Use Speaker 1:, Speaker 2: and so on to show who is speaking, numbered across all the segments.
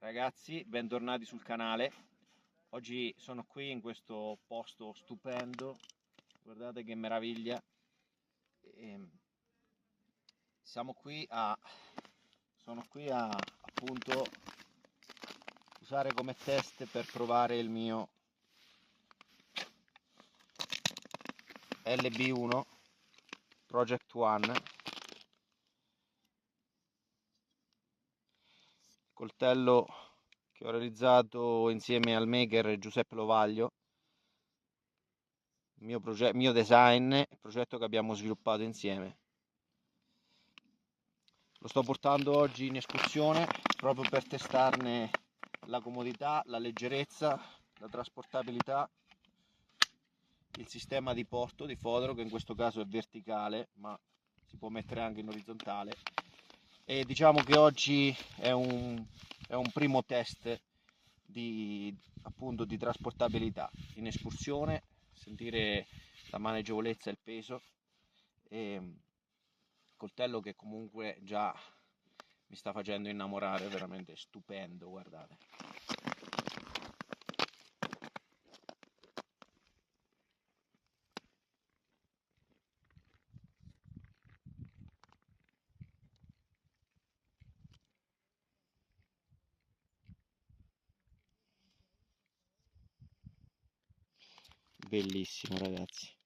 Speaker 1: Ragazzi, bentornati sul canale. Oggi sono qui in questo posto stupendo, guardate che meraviglia. Sono qui a appunto usare come test per provare il mio LB1 Project One, coltello che ho realizzato insieme al maker Giuseppe Lovaglio, mio design, il progetto che abbiamo sviluppato insieme. Lo sto portando oggi in escursione proprio per testarne la comodità, la leggerezza, la trasportabilità, il sistema di porto di fodero, che in questo caso è verticale ma si può mettere anche in orizzontale, e diciamo che oggi è un primo test appunto di trasportabilità in escursione, sentire la maneggevolezza e il peso. Coltello che comunque già mi sta facendo innamorare, veramente stupendo, guardate. Bellissimo, ragazzi.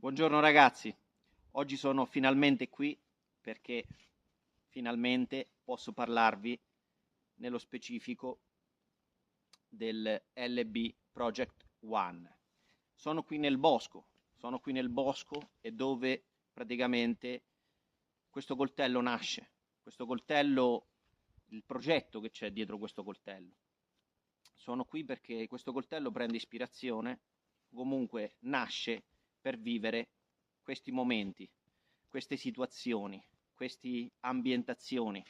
Speaker 1: Buongiorno ragazzi, oggi sono finalmente qui perché finalmente posso parlarvi nello specifico del LB Project One. Sono qui nel bosco e dove praticamente questo coltello nasce, il progetto che c'è dietro questo coltello. Sono qui perché questo coltello prende ispirazione, comunque nasce per vivere questi momenti, queste situazioni, queste ambientazioni.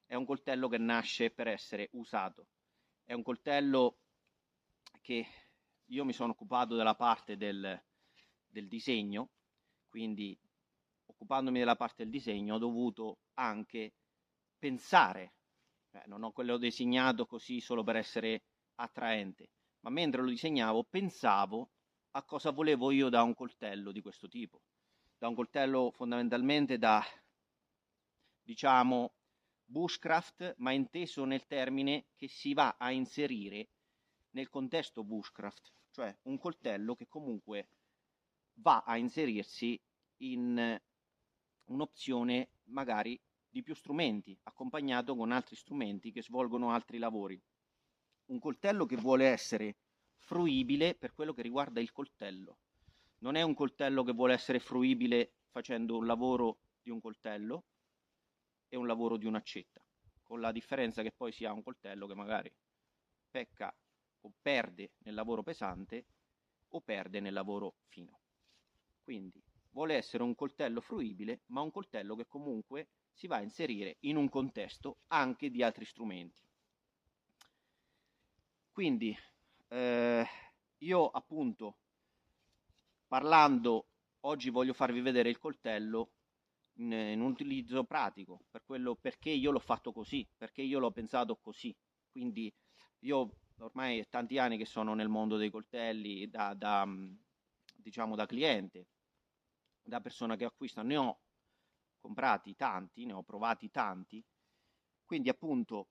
Speaker 1: È un coltello che nasce per essere usato. È un coltello che io mi sono occupato della parte del disegno, quindi occupandomi della parte del disegno ho dovuto anche pensare, non ho quello disegnato così solo per essere attraente, ma mentre lo disegnavo pensavo a cosa volevo io da un coltello di questo tipo, da un coltello fondamentalmente da, diciamo, bushcraft, ma inteso nel termine che si va a inserire nel contesto bushcraft, cioè un coltello che comunque va a inserirsi in un'opzione magari di più strumenti, accompagnato con altri strumenti che svolgono altri lavori. Un coltello che vuole essere fruibile per quello che riguarda il coltello. Non è un coltello che vuole essere fruibile facendo un lavoro di un coltello e un lavoro di un'accetta, con la differenza che poi si ha un coltello che magari pecca o perde nel lavoro pesante o perde nel lavoro fino. Quindi vuole essere un coltello fruibile, ma un coltello che comunque si va a inserire in un contesto anche di altri strumenti. Quindi io appunto, parlando, oggi voglio farvi vedere il coltello in un utilizzo pratico, perché io l'ho fatto così, perché io l'ho pensato così. Quindi io ormai è tanti anni che sono nel mondo dei coltelli, diciamo da cliente, da persona che acquista, ne ho comprati tanti, ne ho provati tanti, quindi appunto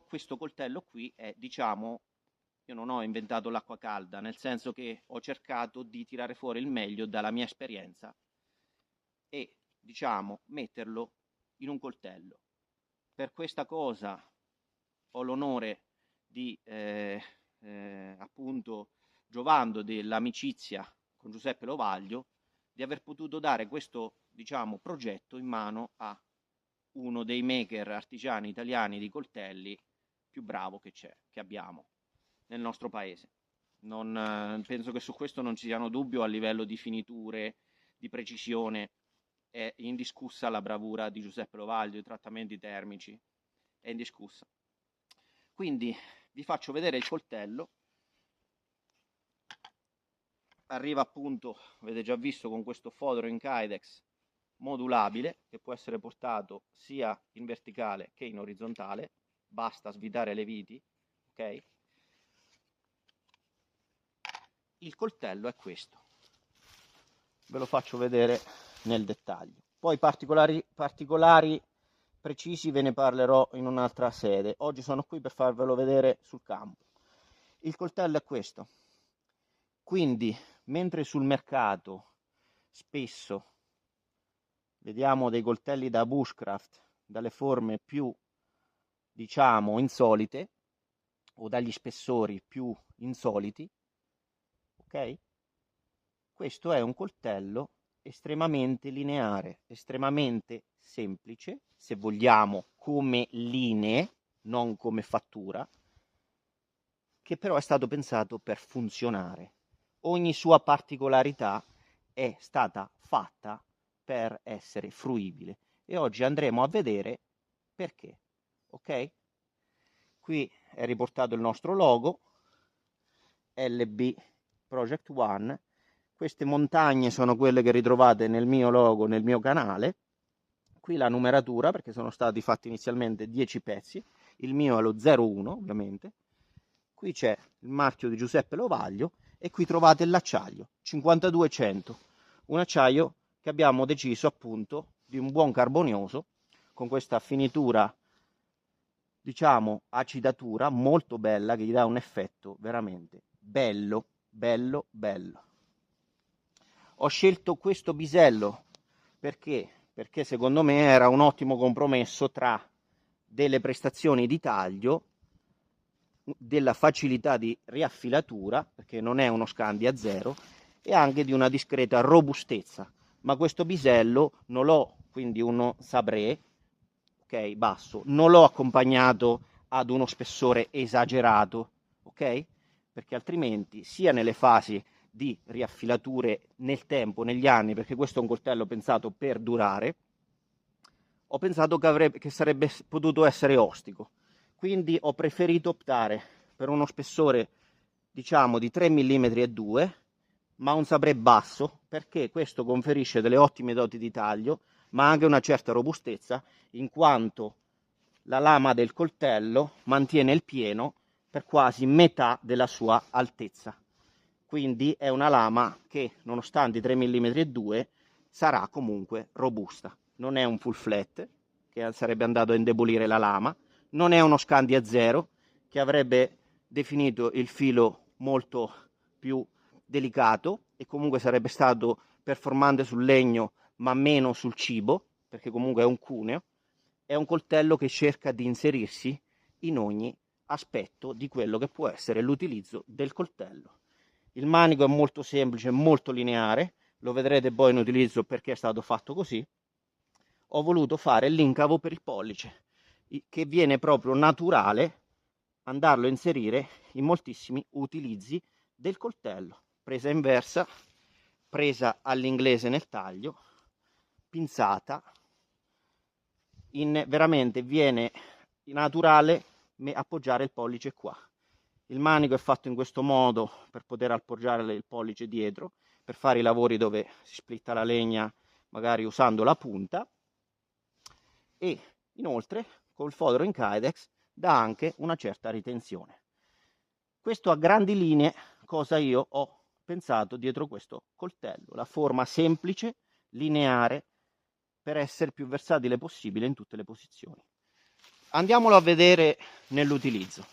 Speaker 1: questo coltello qui è, diciamo, io non ho inventato l'acqua calda, nel senso che ho cercato di tirare fuori il meglio dalla mia esperienza e, diciamo, metterlo in un coltello. Per questa cosa ho l'onore di, appunto, giovando dell'amicizia con Giuseppe Lovaglio, di aver potuto dare questo, diciamo, progetto in mano a uno dei maker artigiani italiani di coltelli più bravo che abbiamo nel nostro paese. Penso che su questo non ci siano dubbi a livello di finiture, di precisione. È indiscussa la bravura di Giuseppe Lovaglio, i trattamenti termici, è indiscussa. Quindi vi faccio vedere il coltello. Arriva appunto, avete già visto, con questo fodero in Kydex modulabile che può essere portato sia in verticale che in orizzontale, basta svitare le viti, ok? Il coltello è questo, ve lo faccio vedere nel dettaglio. Poi particolari precisi ve ne parlerò in un'altra sede. Oggi sono qui per farvelo vedere sul campo. Il coltello è questo. Quindi, mentre sul mercato spesso vediamo dei coltelli da bushcraft dalle forme più, diciamo, insolite o dagli spessori più insoliti, ok? Questo è un coltello estremamente lineare, estremamente semplice, se vogliamo, come linee, non come fattura, che però è stato pensato per funzionare. Ogni sua particolarità è stata fatta per essere fruibile e oggi andremo a vedere perché, ok? Qui è riportato il nostro logo LB Project One. Queste montagne sono quelle che ritrovate nel mio logo, nel mio canale. Qui la numeratura, perché sono stati fatti inizialmente 10 pezzi, il mio è lo 01 ovviamente. Qui c'è il marchio di Giuseppe Lovaglio e qui trovate l'acciaio 5200, un acciaio che abbiamo deciso appunto di un buon carbonioso con questa finitura, diciamo acidatura molto bella, che gli dà un effetto veramente bello, bello, bello. Ho scelto questo bisello perché secondo me era un ottimo compromesso tra delle prestazioni di taglio, della facilità di riaffilatura, perché non è uno Scandia zero, e anche di una discreta robustezza. Ma questo bisello non l'ho, quindi uno sabré, ok, basso, non l'ho accompagnato ad uno spessore esagerato, ok? Perché altrimenti sia nelle fasi di riaffilature nel tempo, negli anni, perché questo è un coltello pensato per durare, ho pensato che sarebbe potuto essere ostico. Quindi ho preferito optare per uno spessore, diciamo, di 3 mm e 2, ma un sabré basso, perché questo conferisce delle ottime doti di taglio, ma anche una certa robustezza, in quanto la lama del coltello mantiene il pieno per quasi metà della sua altezza. Quindi è una lama che, nonostante i 3 mm e 2, sarà comunque robusta. Non è un full flat, che sarebbe andato a indebolire la lama, non è uno Scandia zero, che avrebbe definito il filo molto più delicato e comunque sarebbe stato performante sul legno ma meno sul cibo, perché comunque è un cuneo. È un coltello che cerca di inserirsi in ogni aspetto di quello che può essere l'utilizzo del coltello. Il manico è molto semplice, molto lineare, lo vedrete poi in utilizzo perché è stato fatto così. Ho voluto fare l'incavo per il pollice, che viene proprio naturale andarlo a inserire in moltissimi utilizzi del coltello. Presa inversa, presa all'inglese nel taglio, pinzata, veramente viene naturale appoggiare il pollice qua. Il manico è fatto in questo modo per poter appoggiare il pollice dietro, per fare i lavori dove si splitta la legna magari usando la punta, e inoltre col fodero in Kydex dà anche una certa ritenzione. Questo a grandi linee cosa io ho pensato dietro questo coltello, la forma semplice, lineare, per essere più versatile possibile in tutte le posizioni. Andiamolo a vedere nell'utilizzo.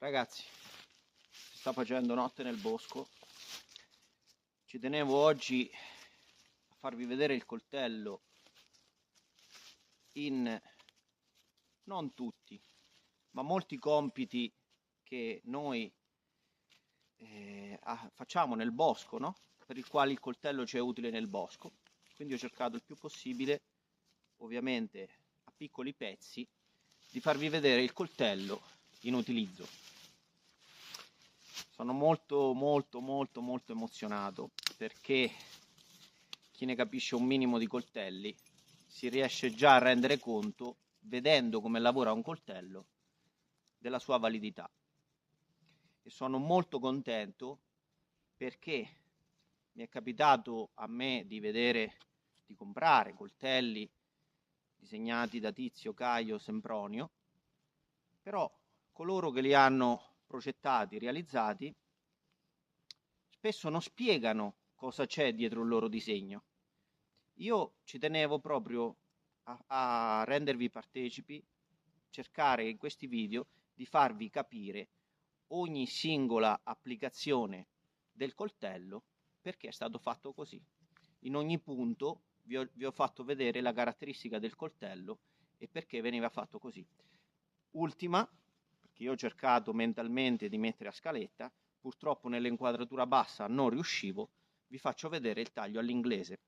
Speaker 1: Ragazzi, si sta facendo notte nel bosco. Ci tenevo oggi a farvi vedere il coltello in non tutti, ma molti compiti che noi facciamo nel bosco, no? Per il quale il coltello ci è utile nel bosco. Quindi ho cercato il più possibile, ovviamente a piccoli pezzi, di farvi vedere il coltello in utilizzo. Sono molto emozionato, perché chi ne capisce un minimo di coltelli si riesce già a rendere conto, vedendo come lavora un coltello, della sua validità. E sono molto contento perché mi è capitato a me di comprare coltelli disegnati da Tizio, Caio, Sempronio, però coloro che li hanno progettati, realizzati, spesso non spiegano cosa c'è dietro il loro disegno. Io ci tenevo proprio a rendervi partecipi, cercare in questi video di farvi capire ogni singola applicazione del coltello, perché è stato fatto così. In ogni punto vi ho fatto vedere la caratteristica del coltello e perché veniva fatto così. Ultima, perché io ho cercato mentalmente di mettere a scaletta, purtroppo nell'inquadratura bassa non riuscivo, vi faccio vedere il taglio all'inglese.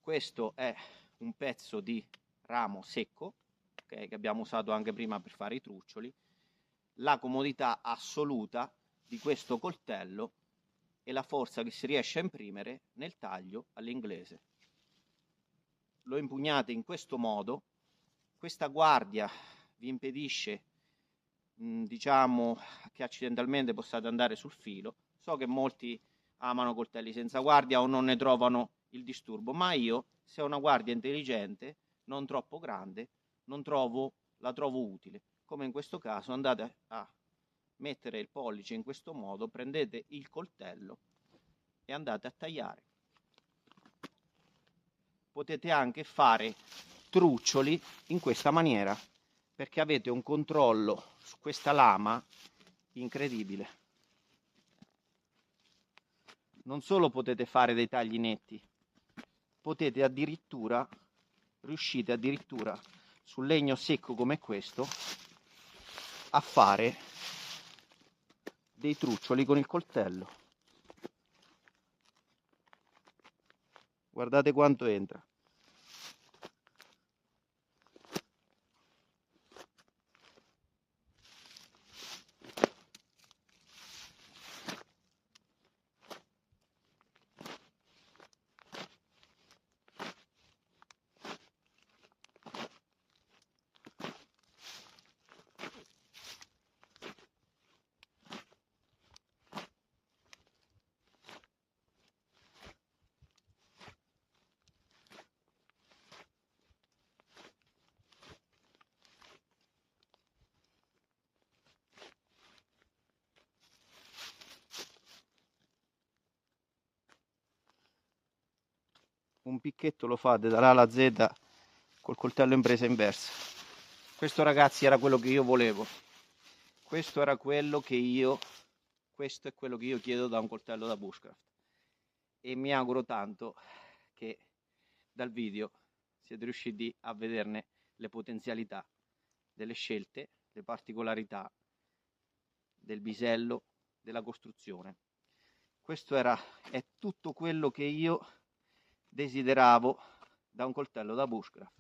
Speaker 1: Questo è un pezzo di ramo secco, okay, che abbiamo usato anche prima per fare i truccioli. La comodità assoluta di questo coltello e la forza che si riesce a imprimere nel taglio all'inglese. Lo impugnate in questo modo, questa guardia vi impedisce, diciamo, che accidentalmente possiate andare sul filo. So che molti amano coltelli senza guardia o non ne trovano il disturbo, ma io, se ho una guardia intelligente, non troppo grande, la trovo utile. Come in questo caso, andate a mettere il pollice in questo modo, prendete il coltello e andate a tagliare. Potete anche fare truccioli in questa maniera, perché avete un controllo su questa lama incredibile. Non solo potete fare dei tagli netti, potete addirittura, riuscite addirittura sul legno secco come questo a fare dei truccioli con il coltello. Guardate quanto entra. Un picchetto lo fate dall'A alla Z col coltello in presa inversa. Questo, ragazzi, era quello che io volevo. Questo è quello che io chiedo da un coltello da bushcraft. E mi auguro tanto che dal video siete riusciti a vederne le potenzialità delle scelte, le particolarità del bisello, della costruzione. Questo è tutto quello che io desideravo da un coltello da bushcraft.